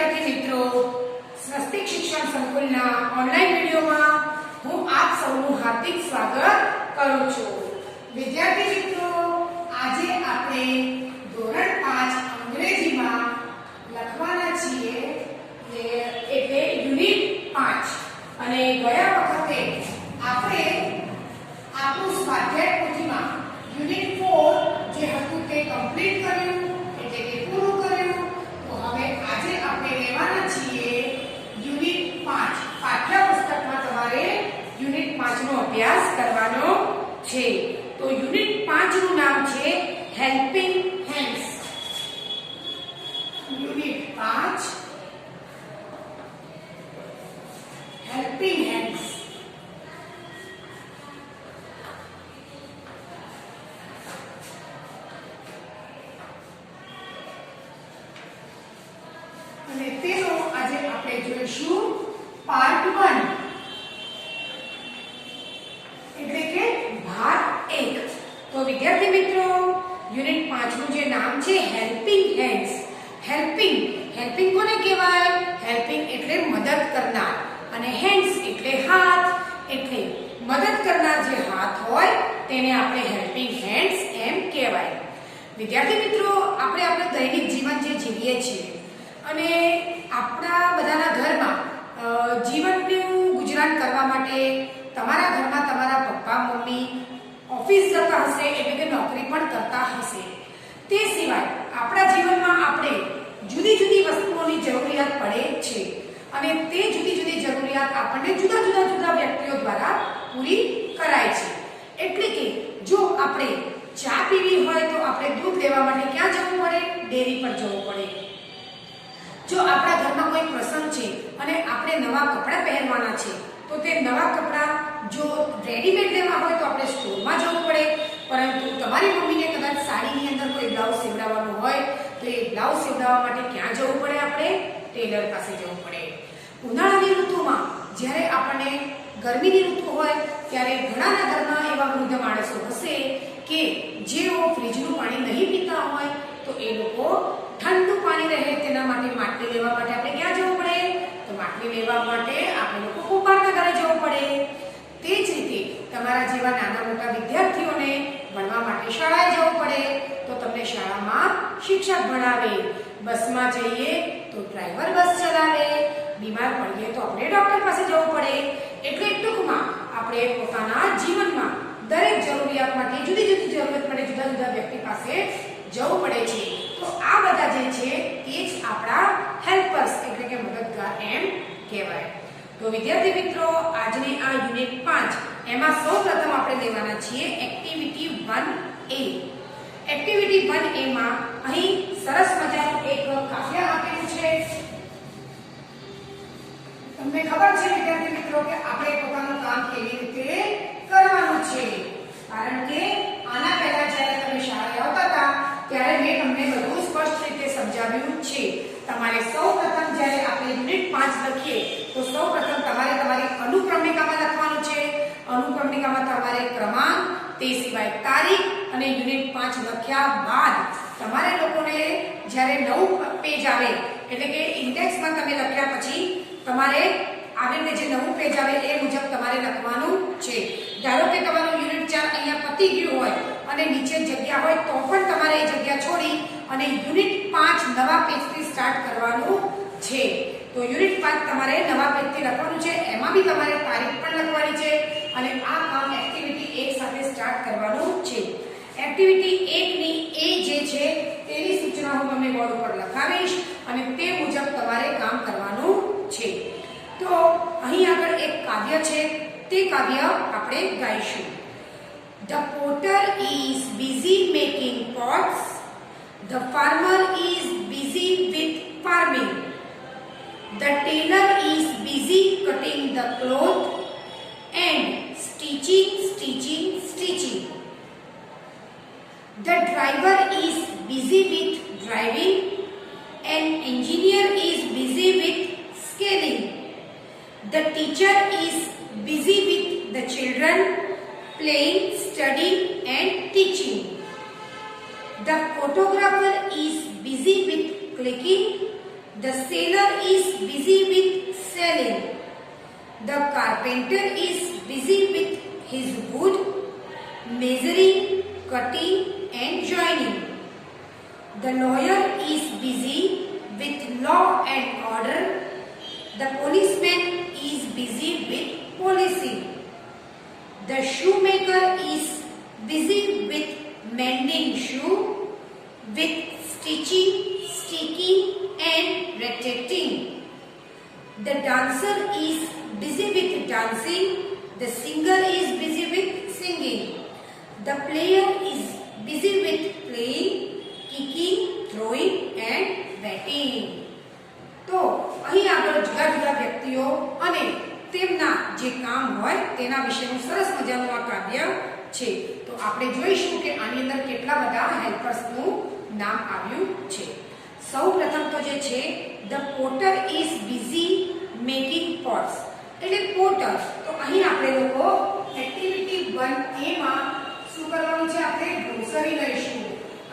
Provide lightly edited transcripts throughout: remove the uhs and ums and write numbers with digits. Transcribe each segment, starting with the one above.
વિદ્યાર્થી મિત્રો, સ્વસ્તિક શિક્ષણ સંકુલના ઓનલાઈન વિડિયોમાં હું આપ સૌનું હાર્દિક સ્વાગત કરું છું. વિદ્યાર્થી મિત્રો, આજે આપણે ધોરણ 5 અંગ્રેજીમાં લખવાના છીએ એટલે યુનિટ 5 અને ગયા વખતે આપણે આપણું સ્વાધ્યાય પોથીમાં યુનિટ 4 જે હતું તે કમ્પ્લીટ કર્યું એટલે કે પૂરું કર્યું. તો હવે આજે આપણે લેવાના છીએ યુનિટ 5. પાઠ્યપુસ્તકમાં તમારે યુનિટ 5 નો અભ્યાસ કરવાનો છે. તો યુનિટ 5 નું નામ છે helping hands. Unit 5 helping hands. અને તેનો આજે આપણે જોઈશું પાર્ટ 1 એટલે કે ભાગ 1. તો વિદ્યાર્થી મિત્રો, યુનિટ 5 નું જે નામ છે હેલ્પિંગ હેન્ડ્સ. હેલ્પિંગ કોને કહેવાય? હેલ્પિંગ એટલે મદદ કરનાર અને હેન્ડ્સ એટલે હાથ. એટલે મદદ કરનાર જે હાથ હોય તેને આપણે હેલ્પિંગ હેન્ડ્સ એમ કહેવાય. વિદ્યાર્થી મિત્રો, આપણે આપણા દૈનિક જીવન જે જીવીએ છીએ અને આપણા બધાના ઘરમાં જીવનનું ગુજરાન કરવા માટે તમારા ઘરમાં તમારા પપ્પા મમ્મી ઓફિસ જતા હશે એટલે કે નોકરી પણ કરતા હશે. તે સિવાય આપણા જીવનમાં આપણે જુદી જુદી વસ્તુઓની જરૂરિયાત પડે છે અને તે જુદી જુદી જરૂરિયાત આપણને જુદા વ્યક્તિઓ દ્વારા પૂરી કરાય છે. એટલે કે જો આપણે ચા પીવી હોય તો આપણે દૂધ લેવા માટે ક્યાં જવું પડે? ડેરી પર જવું પડે. જો આપણા ઘરમાં કોઈ પ્રસંગ છે અને આપણે નવા કપડાં પહેરવાના છે તો તે નવા કપડાં જો રેડીમેડ લેવા હોય તો આપણે સ્ટોરમાં જવું પડે. પરંતુ તમારી મમ્મીને કદાચ સાડીની અંદર કોઈ બ્લાઉઝ સીવડાવવાનું હોય તો એ બ્લાઉઝ સીવડાવવા માટે ક્યાં જવું પડે? આપણે ટેલર પાસે જવું પડે. ઉનાળાની ઋતુમાં જ્યારે આપણને ગરમીની ઋતુ હોય ત્યારે ઘણાના ઘરમાં એવા વૃદ્ધ માણસો હશે કે જેઓ ફ્રીજનું પાણી નહીં પીતા હોય તો એ લોકો ઠંડુ પાણી રહે તેના માટે માટલી લેવા માટે આપણે ક્યાં જવું પડે? તો માટલી લેવા માટે આપણે લોકો કુંભારના ઘરે જવું પડે. તે જ રીતે તમારા જેવા નાના મોટા વિદ્યાર્થીઓને ભણવા માટે શાળાએ જવું પડે તો તમને શાળામાં શિક્ષક ભણાવે. બસમાં જઈએ તો ડ્રાઈવર બસ ચલાવે. બીમાર પડીએ તો આપણે ડોક્ટર પાસે જવું પડે. એટલે ટૂંકમાં આપણે પોતાના જીવનમાં દરેક જરૂરિયાત માટે જુદી જુદી જરૂરિયાત માટે જુદા વ્યક્તિ પાસે જવું પડે છે. તો આ બધા જે છે તે જ આપણા હેલ્પર્સ એટલે કે મદદગાર એમ કહેવાય. તો વિદ્યાર્થી મિત્રો, આજની આ યુનિટ 5 એમાં સૌપ્રથમ આપણે લેવાના છીએ એક્ટિવિટી 1A. એક્ટિવિટી 1A માં અહીં સરસ મજાનું એક કાવ્ય આપેલું છે. તમને ખબર છે વિદ્યાર્થી મિત્રો કે આપણે પોતાનું કામ કેવી રીતે કરવાનું છે? કારણ કે આના પહેલા જ્યારે તમે શાળાએ આવતા હતા ત્યારે મેં તમને બધું સ્પષ્ટ રીતે સમજાવ્યું છે. તમારે સૌપ્રથમ જ્યારે આપણે યુનિટ 5 લખીએ તો સૌપ્રથમ તમારે તમારી અનુક્રમણિકામાં લખવાનું છે. અનુક્રમણિકામાં તમારે ક્રમાંક, તે સિવાય તારીખ અને યુનિટ 5 લખ્યા બાદ તમારે લોકોને જ્યારે નવું પેજ આવે એટલે કે ઇન્ડેક્સમાં તમે લખ્યા પછી તમારે આગળને જે નવું પેજ આવે એ મુજબ તમારે લખવાનું છે. ધારો કે તમારું યુનિટ 4 અહીંયા પતી ગયું હોય અને નીચે જગ્યા હોય તો પણ તમારે એ જગ્યા છોડી અને યુનિટ 5 નવા પેજથી સ્ટાર્ટ કરવાનું છે. તો યુનિટ 5 તમારે નવા પેજથી લખવાનું છે. એમાં બી તમારે તારીખ પણ લખવાની છે અને આ કામ એક્ટિવિટી 1 સાથે સ્ટાર્ટ કરવાનું છે. એક્ટિવિટી 1 ની એ જે છે તેની સૂચના હું તમને બોર્ડ ઉપર લખાવીશ અને તે મુજબ તમારે કામ કરવાનું છે. તો અહીં આગળ એક કાવ્ય છે, તે કાવ્ય આપણે ગાઈશું. The potter is busy making pots. The farmer is busy with farming. The tailor is busy cutting the cloth and stitching. The driver is busy with driving and engineer is busy with scaling. The teacher is busy with the children playing, studying and teaching. The photographer is busy with clicking The sailor is busy with sailing. The carpenter is busy with his wood, measuring, cutting and joining. The lawyer is busy with law and order. The policeman is busy with policing. The shoemaker is busy with mending shoe, with stitching, sticking and retracting. The dancer is busy with dancing. The singer is busy with singing. The player is busy with playing, kicking, throwing and batting. તો અહીં આગળ જુદા જુદા વ્યક્તિઓ અને તેમના જે કામ હોય તેના વિશેનું સરસ મજાનું આ કાવ્ય છે. તો આપણે જોઈશું કે આની અંદર કેટલા બધા હેલ્પર્સનું નામ આવ્યું છે. સૌપ્રથમ તો જે છે the Potter is busy making pots, એટલે પોટર. તો અહીં આપણે લોકો એક્ટિવિટી 1A માં શું કરવાનું છે, આપણે ગ્લોસરી લઈશું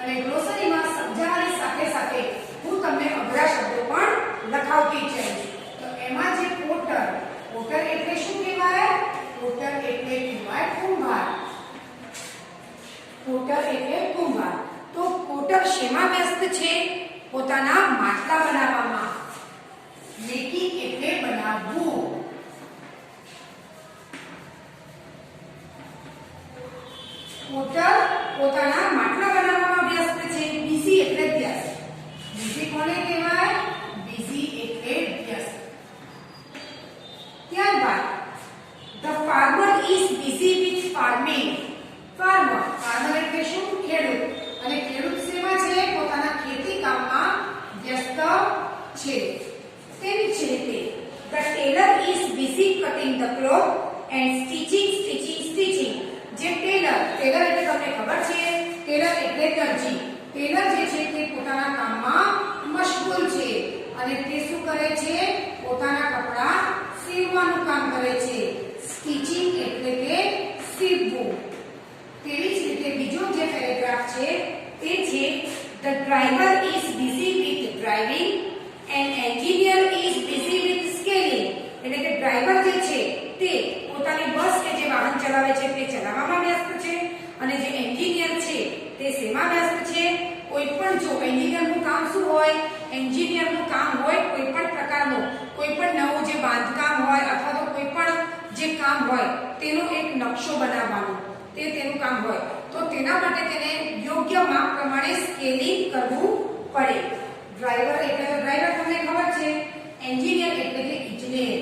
અને ગ્લોસરીમાં સમજાવવાની સાથે સાથે હું તમને અઘરા શબ્દો પણ લખાવતી જઈશ. તો એમાં જે પોટર, પોટર એટલે શું કહેવાય? પોટર એટલે કહેવાય કુંભાર. પોટર એટલે કુંભાર. તો પોટર શેમાં વ્યસ્ત છે? પોતાના માટલા બનાવવામાં. મેકિંગ એટલે બનાવવું. પોટર પોતાના માટલા બનાવવામાં વ્યસ્ત છે. બિઝી એટલે વ્યસ્ત. બિઝી કોને કહેવાય? બિઝી એટલે વ્યસ્ત. ત્યારબાદ the farmer is busy with farming. Farmer, farmer એટલે શું? ખેડૂત. અને ખેડૂત શેમાં છે? પોતાના ખેતી કામમાં વ્યસ્ત છે. તેવી જ રીતે the Taylor is busy cutting the cloth and stitching. જે ટેલર, ટેલર એટલે તમને ખબર છે, ટેલર એટલે દરજી. ટેલર જે છે તે પોતાના કામમાં મશગુલ છે અને તે શું કરે છે? પોતાના કપડા સીવવાનું કામ કરે છે. સ્ટિચિંગ એટલે કે સીવવું. તેવી જ રીતે બીજો જે પેરેગ્રાફ છે તે છે the driver is busy with driving and engineer is busy with scaling. એટલે કે ડ્રાઈવર જે છે તે પોતાની બસ કે જે વાહન ચલાવે છે તે ચલાવવામાં વ્યસ્ત છે અને જે એન્જિનિયર છે તે શેમાં વ્યસ્ત છે? કોઈ પણ જો એન્જિનિયરનું કામ શું હોય? એન્જિનિયરનું કામ હોય કોઈ પણ પ્રકારનું, કોઈ પણ નવું જે બાંધકામ હોય અથવા તો કોઈ પણ જે કામ હોય તેનો એક નકશો બનાવવાનો, તે તેનું કામ હોય. તો તેના માટે તેને યોગ્ય માપ પ્રમાણે સ્કેલિંગ કરવું પડે. ડ્રાઈવર એટલે ડ્રાઈવર તમને ખબર છે. એન્જિનિયર એટલે કે ઇજનેર.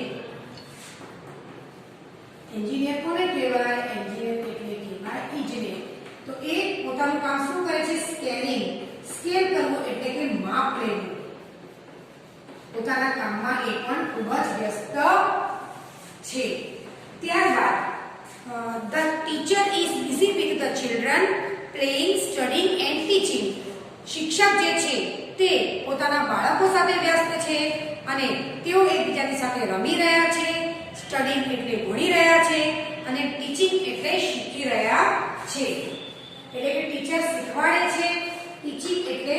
એન્જિનિયર કોને કહેવાય? એન્જિનિયર એટલે કહેવાય ઇજનેર. તો એ પોતાનું કામ શું કરે છે? સ્કેલિંગ. સ્કેલ કરવું એટલે કે માપ લેવું. પોતાના કામમાં એ પણ ખૂબ જ વ્યસ્ત છે. ત્યારબાદ the teacher is busy with the children playing, studying and teaching. શિક્ષક જે છે તે પોતાના બાળકો સાથે વ્યસ્ત છે અને તેઓ એકબીજાની સાથે રમી રહ્યા છે. સ્ટડીંગ એટલે ભણી રહ્યા છે અને ટીચિંગ એટલે શીખી રહ્યા છે. એટલે કે ટીચર શીખવાડે છે. ટીચિંગ એટલે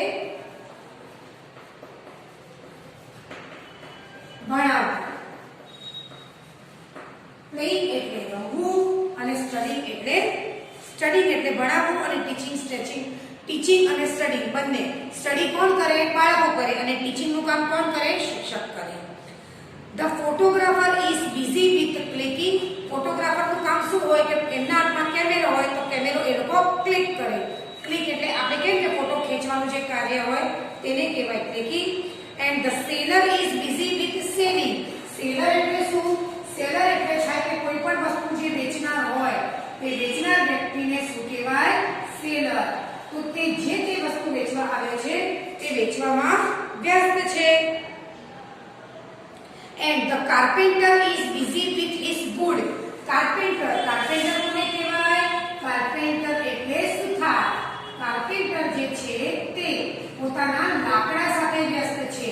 ભણાવવું. પ્લેઇંગ એટલે રમવું અને સ્ટડીંગ એટલે ભણાવવું અને ટીચિંગ અને સ્ટડીંગ બંને. સ્ટડી કોણ કરે? બાળકો કરે અને ટીચિંગનું કામ કોણ કરે? શિક્ષક કરે. The photographer is busy with clicking. ફોટોગ્રાફરનું કામ શું હોય કે એમના હાથમાં કેમેરો હોય તો કેમેરો એ લોકો ક્લિક કરે. ક્લિક એટલે આપણે કેમ કે ફોટો ખેંચવાનું જે કાર્ય હોય તેને કહેવાય clicking. And the seller is busy with selling. Seller એટલે શું? સેલર એટલે થાય કે કોઈ પણ વસ્તુ જે વેચનાર હોય તે વેચનાર વ્યક્તિને શું કહેવાય? સેલર. તો તે જે વસ્તુ વેચવા આવે છે તે વેચવામાં વ્યસ્ત છે. And the carpenter is busy with his wood. Carpenter કોને કહેવાય? કાર્પેન્ટર એટલે સુથાર. કાર્પેન્ટર જે છે તે પોતાના લાકડા સાથે વ્યસ્ત છે.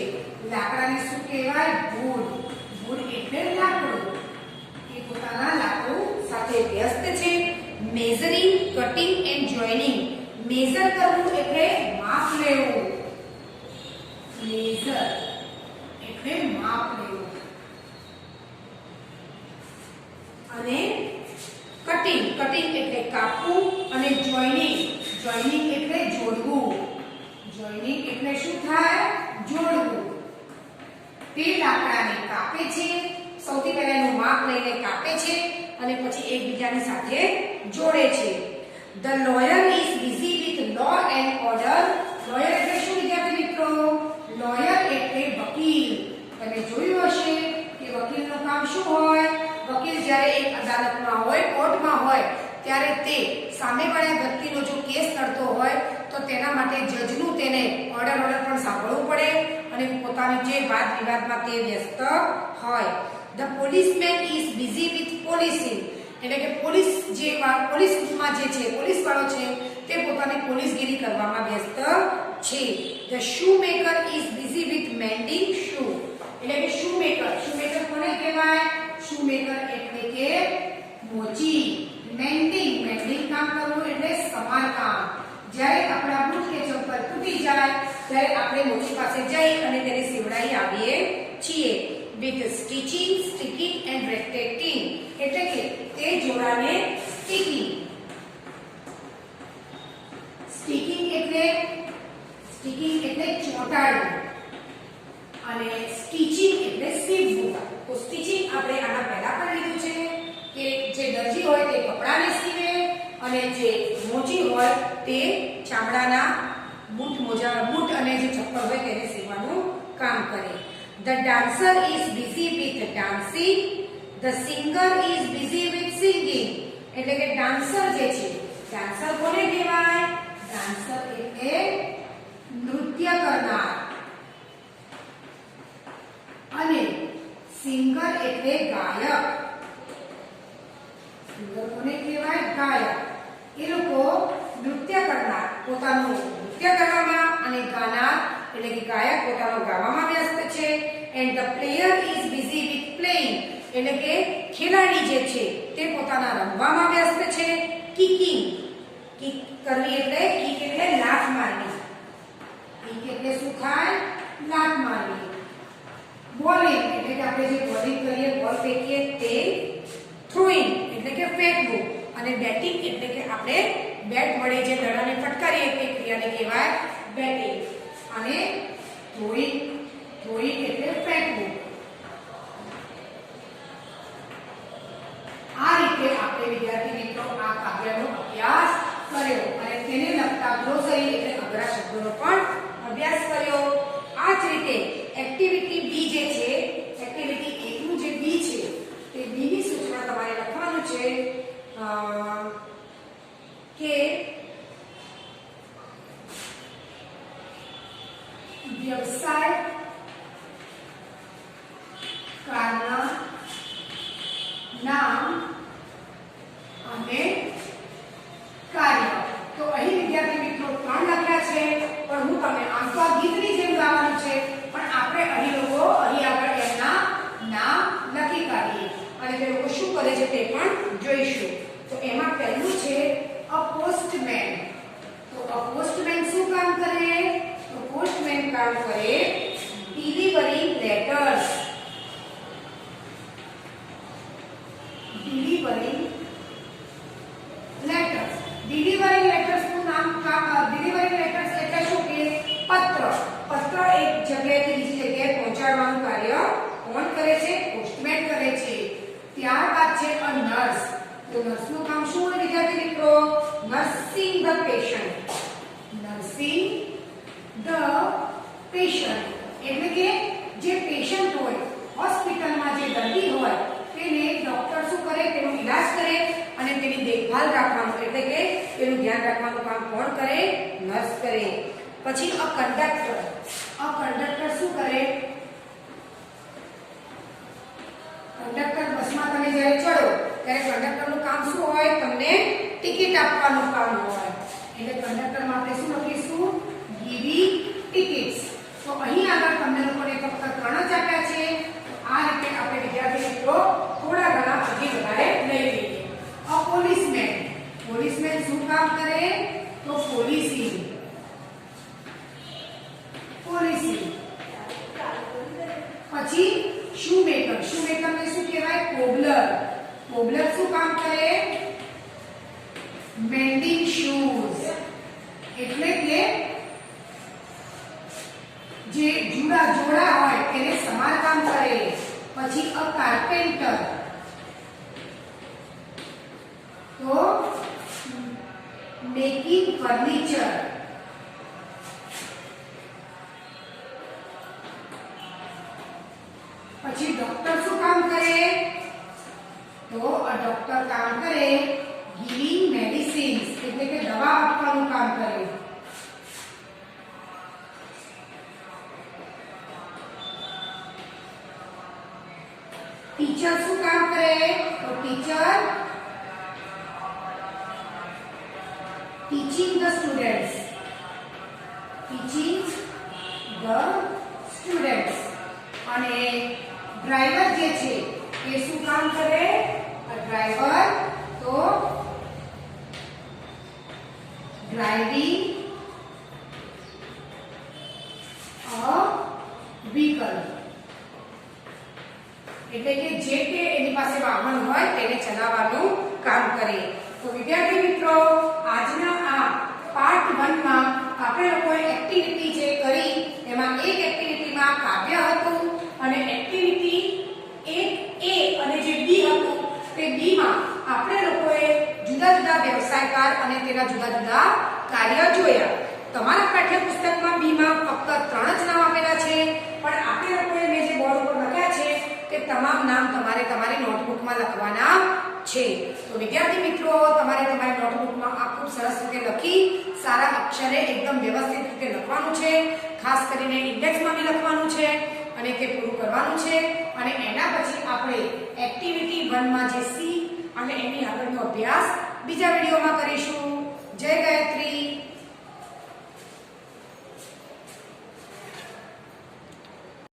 લાકડાને શું કહેવાય? વુડ. વુડ એટલે લાકડું. એ પોતાના લાકડું સાથે વ્યસ્ત છે. Measuring, cutting and joining. Measure કરવું એટલે માપ લેવું. મેઝર એટલે માપ લેવું. અને કટિંગ, કટિંગ એટલે કાપવું. અને જોઈનિંગ, જોઈનિંગ એટલે જોડવું. જોઈનિંગ એટલે શું થાય? જોડવું. તે લાકડાને કાપે છે. સૌથી પહેલા એનું માપ લઈને કાપે છે અને પછી એકબીજાની સાથે જોડે છે. The lawyer is busy with law and order. Lawyer એટલે શું વિદ્યાર્થી મિત્રો? Lawyer એટલે વકીલ. તમે જોયું હશે કે વકીલનું કામ શું હોય? વકીલ જ્યારે એક અદાલતમાં હોય, કોર્ટમાં હોય, ત્યારે તે સામેવાળા વ્યક્તિનો જો કેસ લડતો હોય તો તેના માટે જજનું તેને ઓર્ડર પણ સાંભળવું પડે અને પોતાની જે વાદ વિવાદમાં તે વ્યસ્ત હોય. The policeman is busy with policing. એટલે કે પોલીસમાં જે છે, પોલીસ વાળો છે તે પોતાની પોલીસગીરી કરવામાં વ્યસ્ત છે. The shoemaker is busy with mending shoe. એટલે કે shoemaker, shoemaker કોને કહેવાય? shoemaker એટલે કે મોચી. mending, mending કામ કરવું એટલે સમારકામ. જ્યારે આપણા બૂટ કે ચંપલ તૂટી જાય ત્યારે આપણે મોચી પાસે જઈ અને તેને સીવડાવી આવીએ છીએ. With stitching, sticking and retaining. એટલે કે તે જોડાને સ્ટિકિંગ. સ્ટિકિંગ એટલે ચોંટાડવું અને સ્ટિચિંગ એટલે સીવવું. તો સ્ટિચિંગ આપણે આના પહેલા પણ લીધું છે કે જે દરજી હોય તે કપડાને સીવે અને જે મોચી હોય તે ચામડાના બૂટ અને જે ચપ્પલ હોય તેને સીવવાનું કામ કરે. The dancer is busy with dancing. The singer is busy with singing. એટલે કે ડાન્સર જે છે, ડાન્સર કોને કહેવાય? ડાન્સર એટલે નૃત્ય કરનાર. અને સિંગર એટલે ગાયક. સિંગર કોને કહેવાય? ગાયક. એ લોકો નૃત્ય કરનાર પોતાનું નૃત્ય કરવામાં અને ગાનાર એટલે કે ગાયક પોતાનો ગાવામાં વ્યસ્ત છે. And the player is busy with playing. એટલે કે ખેલાડી જે છે તે પોતાના રમવામાં વ્યસ્ત છે. Kicking, કિક કરવી એટલે કિક એટલે લાત મારવી. કિક એટલે શું થાય? લાત મારવી. Bowling એટલે કે આપણે જે બોલિંગ કરીએ, બોલ ફેંકીએ તે. Throwing એટલે કે ફેંકવું. અને બેટિંગ એટલે કે આપણે બેટ વડે જે દડાને ફટકારીએ તે ક્રિયાને કહેવાય બેટિંગ. અને throwing એટલે ફેંકવું. આ રીતે આપણે વિદ્યાર્થી મિત્રો આ કાવ્યનો અભ્યાસ કર્યો અને તેને લગતા ગ્લોસરી એટલે અઘરા શબ્દોનો પણ અભ્યાસ કર્યો. આ જ રીતે એક્ટિવિટી બી જે છે, એક્ટિવિટી 1 નું જે બી છે તે બી ની સૂચના તમારે લખવાનું છે કે વ્યવસાય, કારણ, નામ અને કાર્ય. તો અહીં વિદ્યાર્થી મિત્રો 3 લખ્યા છે પણ હું તમને આમ તો આ ગીતની જેમ ગાવાનું છે પણ આપણે અહીં આગળ એમના નામ લખી કાઢીએ અને તે લોકો શું કરે છે તે પણ જોઈશું. તો એમાં પહેલું છે અ પોસ્ટમેન. તો અ પોસ્ટમેન શું કામ કરે? તો પોસ્ટમેન કામ કરે delivering letters. Delivering letters. Delivering letters નું નામ ડિલિવરિંગ લેટર્સ એટલે શું કે પત્ર. પત્ર એક જગ્યાએથી બીજી જગ્યાએ પહોંચાડવાનું કાર્ય કોણ કરે છે? પોસ્ટમેન કરે છે. ત્યારબાદ છે અ નર્સ. તો નર્સનું કામ શું હોય વિદ્યાર્થી મિત્રો? Nursing the patient. Nursing the patient એટલે કે જે પેશન્ટ હોય, હોસ્પિટલમાં જે દર્દી હોય તેને ડોક્ટર શું કરે? તેનો ઈલાજ કરે અને તેની દેખભાળ રાખવાનું એટલે કે તેનું ધ્યાન રાખવાનું કામ કોણ કરે? નર્સ કરે. પછી અ કંડક્ટર. અ કંડક્ટર શું કરે? કંડક્ટર બસમાં તમે જ્યારે ચડો ત્યારે કંડક્ટરનું કામ શું હોય? તમને ટિકિટ આપવાનું કામ હોય. એટલે કંડક્ટરમાં આપણે શું લખીશું? Giving tickets. તો અહીં આગળ તમને લોકોને ફક્ત 3 જ આપ્યા છે. આ રીતે આપણે વિદ્યાર્થી મિત્રો થોડા ઘણા આગળ વધારે લઈ લઈએ. A policeman. પોલીસમેન શું કામ કરે? તો પોલીસિંગ. પોલીસિંગ. છે તમને શું કહેવાય? કોબલર. કોબલર શું કામ કરે? મેન્ડિંગ શૂઝ, એટલે કે જે જુડા જોડા હોય એને સમારકામ કરે. પછી અ કાર્પેન્ટર, તો મેકિંગ ફર્નિચર. પછી ડોક્ટર શું કામ કરે? તો અ ડોક્ટર કામ કરે ગિવિંગ મેડિસિન્સ, એટલે કે દવા આપવાનું કામ કરે. ટીચર શું કામ કરે? તો teacher teaching the students, teaching the students. અને ડ્રાઈવર જે છે એ શું કામ કરે? ડ્રાઈવર તો ડ્રાઇવિંગ અ વ્હીકલ, એટલે કે જે કે એની પાસે વાહન હોય તેને ચલાવવાનું કામ કરે. તો વિદ્યાર્થી મિત્રો, આજના આ પાર્ટ 1 માં આપણે લોકોએ એક્ટિવિટી જે કરી એમાં એક એક્ટિવિટીમાં કાવ્ય હતું અને એક્ટિવિટી 1A અને જે B હતું તે B માં આપણે લોકોએ જુદા જુદા વ્યવસાયકાર અને તેના જુદા જુદા કાર્ય જોયા. તમારા પાઠ્યપુસ્તકમાં B માં ફક્ત 3 જ નામ આપેલા છે, પણ આપણે લોકોએ મેં જે બોર્ડ ઉપર લખ્યા છે તે તમામ નામ તમારે તમારી નોટબુકમાં લખવાના છે. તો વિદ્યાર્થી મિત્રો, તમારે તમારી નોટબુકમાં આ ખૂબ સરસ રીતે લખી સારા અક્ષરે એકદમ વ્યવસ્થિત રીતે લખવાનું છે. ખાસ કરીને ઇન્ડેક્સમાં બી લખવાનું છે અને તે પૂરું કરવાનું છે. અને એના પછી આપણે એક્ટિવિટી 1 માં જે C અને એની આગળનો અભ્યાસ બીજા વિડીયોમાં કરીશું. જય ગાયત્રી.